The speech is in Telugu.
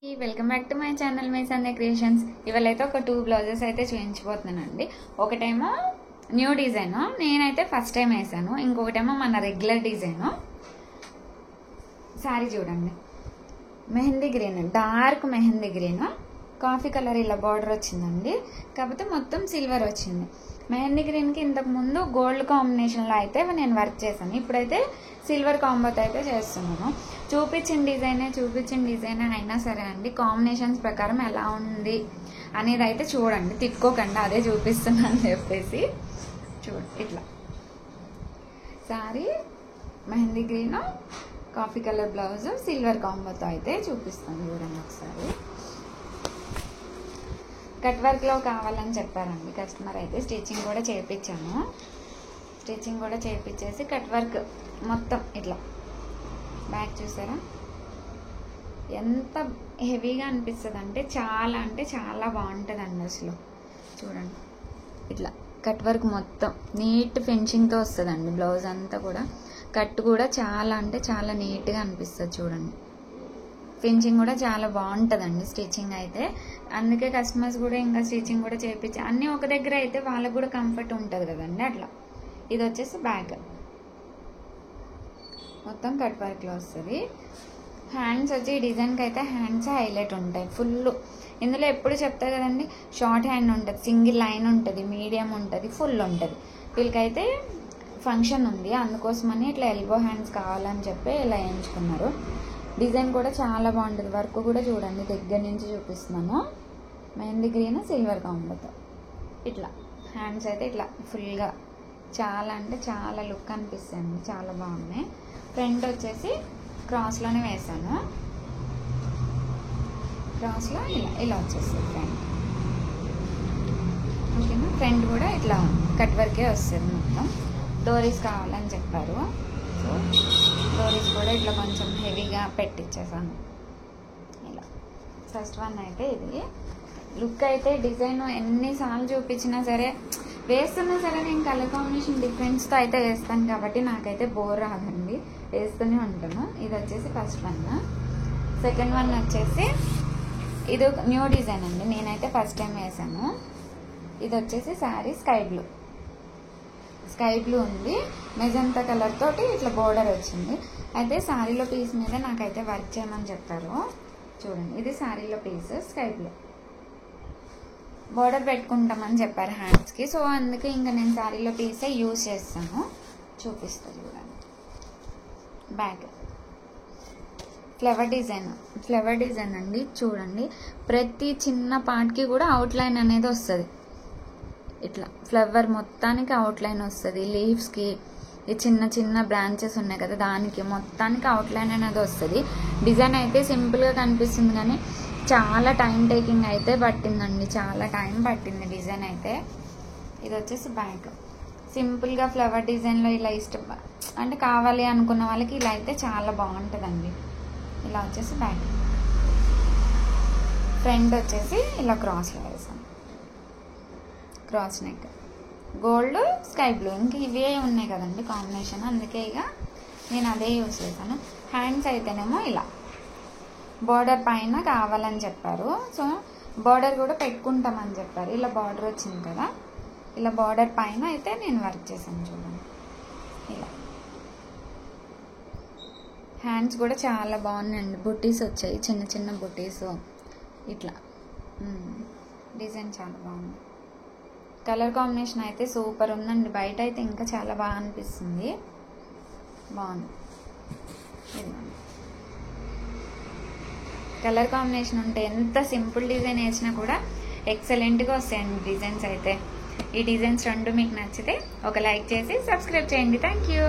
Welcome back to my channel my Sandhya creations. ఇవాళైతే ఒక 2 బ్లౌజెస్ అయితే చూపించబోతున్నానండి. ఒకటేమో న్యూ డిజైన్, నేనైతే ఫస్ట్ టైం వేసాను. ఇంకొకటేమో మన రెగ్యులర్ డిజైన్. సారీ చూడండి, mehndi green, dark mehndi green, coffee colour ఇలా బార్డర్ వచ్చిందండి. కాకపోతే మొత్తం సిల్వర్ వచ్చింది. మెహందీ గ్రీన్కి ఇంతకు ముందు గోల్డ్ కాంబినేషన్లో అయితే నేను వర్క్ చేశాను. ఇప్పుడైతే సిల్వర్ కాంబోతో అయితే చేస్తున్నాను. చూపించిన డిజైనే అయినా సరే అండి, కాంబినేషన్స్ ప్రకారం ఎలా ఉంది అనేది అయితే చూడండి, తిట్టుకోకండి, అదే చూపిస్తున్నాను అని చెప్పేసి. ఇట్లా sari mehndi green, coffee colour blouse, silver కాంబోతో అయితే చూపిస్తాను. చూడండి ఒకసారి. కట్ వర్క్లో కావాలని చెప్పారండి కస్టమర్. అయితే స్టిచ్చింగ్ కూడా చేయించాను. స్టిచ్చింగ్ కూడా చేయించేసి కట్ వర్క్ మొత్తం ఇట్లా బ్యాక్ చూసారా ఎంత హెవీగా అనిపిస్తుంది అంటే చాలా బాగుంటుందండి అసలు. చూడండి ఇట్లా కట్ వర్క్ మొత్తం నీట్ ఫినిషింగ్తో వస్తుందండి. బ్లౌజ్ అంతా కూడా కట్ కూడా చాలా నీట్గా అనిపిస్తుంది. చూడండి ఫినిషింగ్ కూడా చాలా బాగుంటుందండి స్టిచ్చింగ్ అయితే. అందుకే కస్టమర్స్ కూడా ఇంకా స్టిచ్చింగ్ కూడా చేయించి అన్నీ ఒక దగ్గర అయితే వాళ్ళకు కూడా కంఫర్ట్ ఉంటుంది కదండి. అట్లా ఇది వచ్చేసి బ్యాక్ మొత్తం కట్ వర్క్లో వస్తుంది. హ్యాండ్స్ వచ్చి ఈ డిజైన్కి అయితే హ్యాండ్స్ హైలైట్ ఉంటాయి ఫుల్. ఇందులో ఎప్పుడు చెప్తా కదండి, షార్ట్ హ్యాండ్ ఉంటుంది, సింగిల్ లైన్ ఉంటుంది, మీడియం ఉంటుంది, ఫుల్ ఉంటుంది. వీళ్ళకైతే ఫంక్షన్ ఉంది, అందుకోసమని ఇట్లా ఎల్బో హ్యాండ్స్ కావాలని చెప్పి ఇలా ఎంచుకున్నారు. డిజైన్ కూడా చాలా బాగుంటుంది. వర్క్ కూడా చూడండి, దగ్గర నుంచి చూపిస్తున్నాను. మెహందీ గ్రీన్ సిల్వర్ కాంబోతో ఇట్లా హ్యాండ్స్ అయితే ఇట్లా ఫుల్గా చాలా లుక్ అనిపిస్తుంది. చాలా బాగున్నాయి. ఫ్రంట్ వచ్చేసి క్రాస్లోనే వేసాను. క్రాస్లో ఇలా వచ్చేస్తుంది ఫ్రంట్. ఓకేనా. ఫ్రంట్ కూడా ఇట్లా కట్ వర్కే వస్తుంది మొత్తం. డోరీస్ కావాలని చెప్పారు, సో డోరీస్ కూడా ఇట్లా కొంచెం హెవీగా పెట్టించేసాను. ఇలా ఫస్ట్ వన్ అయితే ఇది. లుక్ అయితే డిజైన్ ఎన్నిసార్లు చూపించినా సరే, వేస్తున్నా సరే నేను కలర్ కాంబినేషన్ డిఫరెన్స్తో అయితే వేస్తాను కాబట్టి నాకైతే బోర్ రాదండి, వేస్తూనే ఉంటాను. ఇది వచ్చేసి ఫస్ట్ వన్. సెకండ్ వన్ వచ్చేసి ఇది న్యూ డిజైన్ అండి, నేనైతే ఫస్ట్ టైం వేసాను. ఇది వచ్చేసి శారీ స్కై బ్లూ ఉంది, మెజంతా కలర్ తోటి ఇట్లా బోర్డర్ వచ్చింది. అయితే శారీలో పీస్ మీద నాకైతే వర్క్ చేయమని చెప్పారు. చూడండి ఇది శారీలో పీస్ స్కై బ్లూ, బోర్డర్ పెట్టుకుంటామని చెప్పారు హ్యాండ్స్కి. సో అందుకే ఇంకా నేను శారీలో పీసే యూజ్ చేస్తాను. చూపిస్తాను చూడండి. బ్యాక్ ఫ్లవర్ డిజైన్ అండి. చూడండి ప్రతి చిన్న పార్ట్కి కూడా అవుట్లైన్ అనేది వస్తుంది. ఇట్లా ఫ్లవర్ మొత్తానికి అవుట్లైన్ వస్తుంది. లీవ్స్కి ఈ చిన్న బ్రాంచెస్ ఉన్నాయి కదా, దానికి మొత్తానికి అవుట్లైన్ అనేది వస్తుంది. డిజైన్ అయితే సింపుల్గా కనిపిస్తుంది కానీ చాలా టైం టేకింగ్ అయితే పట్టిందండి, చాలా టైం పట్టింది డిజైన్ అయితే. ఇది వచ్చేసి బ్యాక్ సింపుల్గా ఫ్లవర్ డిజైన్లో ఇలా ఇష్టం అంటే కావాలి అనుకున్న వాళ్ళకి ఇలా అయితే చాలా బాగుంటుందండి. ఇలా వచ్చేసి బ్యాక్. ఫ్రంట్ వచ్చేసి ఇలా క్రాస్లో వేసాను, cross neck, gold sky blue, ఇంక ఇవే ఉన్నాయి కదండి కాంబినేషన్, అందుకే ఇక నేను అదే యూజ్ చేశాను. హ్యాండ్స్ అయితేనేమో ఇలా బార్డర్ పైన కావాలని చెప్పారు, సో బార్డర్ కూడా పెట్టుకుంటామని చెప్పారు. ఇలా బార్డర్ వచ్చింది కదా, ఇలా బార్డర్ పైన అయితే నేను వర్క్ చేశాను. చూడండి ఇలా హ్యాండ్స్ కూడా చాలా బాగున్నాయండి. బుట్టీస్ వచ్చాయి, చిన్న బుట్టీస్ ఇట్లా. డిజైన్ చాలా బాగుంది. కలర్ కాంబినేషన్ అయితే సూపర్ ఉందండి. బయట అయితే ఇంకా చాలా బాగా అనిపిస్తుంది. బాగుంది. కలర్ కాంబినేషన్ ఉంటే ఎంత సింపుల్ డిజైన్ వేసినా కూడా ఎక్సలెంట్గా వస్తాయండి డిజైన్స్ అయితే. ఈ డిజైన్స్ రెండు మీకు నచ్చితే ఒక లైక్ చేసి సబ్స్క్రైబ్ చేయండి. Thank you.